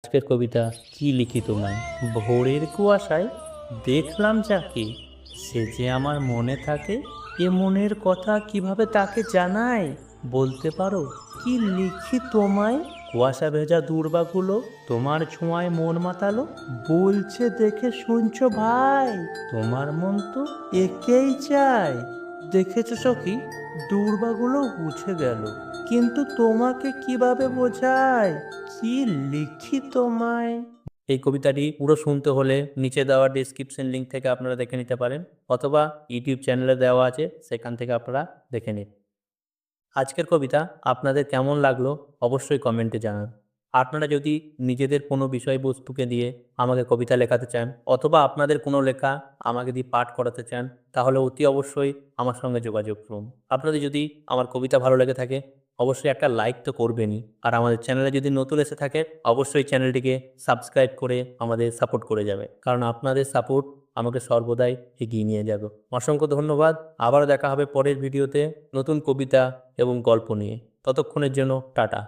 আজকের কবিতা কি লিখি তোমায়। ভোরের কুয়াশায় দেখলাম যাকে, সে যে আমার মনে থাকে। এ মনের কথা কিভাবে তাকে জানাই, বলতে পারো কি লিখি তোমায়। কুয়াশা ভেজা দূর্বাগুলো তোমার ছোঁয়ায় মন মাতালো, বলছে দেখে শুনছো ভাই, তোমার মন তো একেই চায়। দেখেছো সখী, দূর্বাগুলো মুছে গেল, কিন্তু তোমাকে কিভাবে বোঝায়, কি লিখি তোমায়। এই কবিতাটি পুরো শুনতে হলে নিচে দেওয়া ডেসক্রিপশন লিঙ্ক থেকে আপনারা দেখে নিতে পারেন, অথবা ইউটিউব চ্যানেলে দেওয়া আছে, সেখান থেকে আপনারা দেখে নিন। আজকের কবিতা আপনাদের কেমন লাগলো অবশ্যই কমেন্টে জানান। আপনারা যদি নিজেদের কোনো বিষয়বস্তুকে দিয়ে আমাকে কবিতা লেখাতে চান, অথবা আপনাদের কোনো লেখা আমাকে দিয়ে পাঠ করাতে চান, তাহলে অতি অবশ্যই আমার সঙ্গে যোগাযোগ করুন। আপনাদের যদি আমার কবিতা ভালো লেগে থাকে অবশ্যই একটা লাইক তো করবেনই, আর আমাদের চ্যানেলে যদি নতুন এসে থাকে অবশ্যই চ্যানেলটিকে সাবস্ক্রাইব করে আমাদের সাপোর্ট করে যাবে, কারণ আপনাদের সাপোর্ট আমাকে সর্বদাই এগিয়ে নিয়ে যাবে। অসংখ্য ধন্যবাদ। আবারও দেখা হবে পরের ভিডিওতে নতুন কবিতা এবং গল্প নিয়ে। ততক্ষণের জন্য টাটা।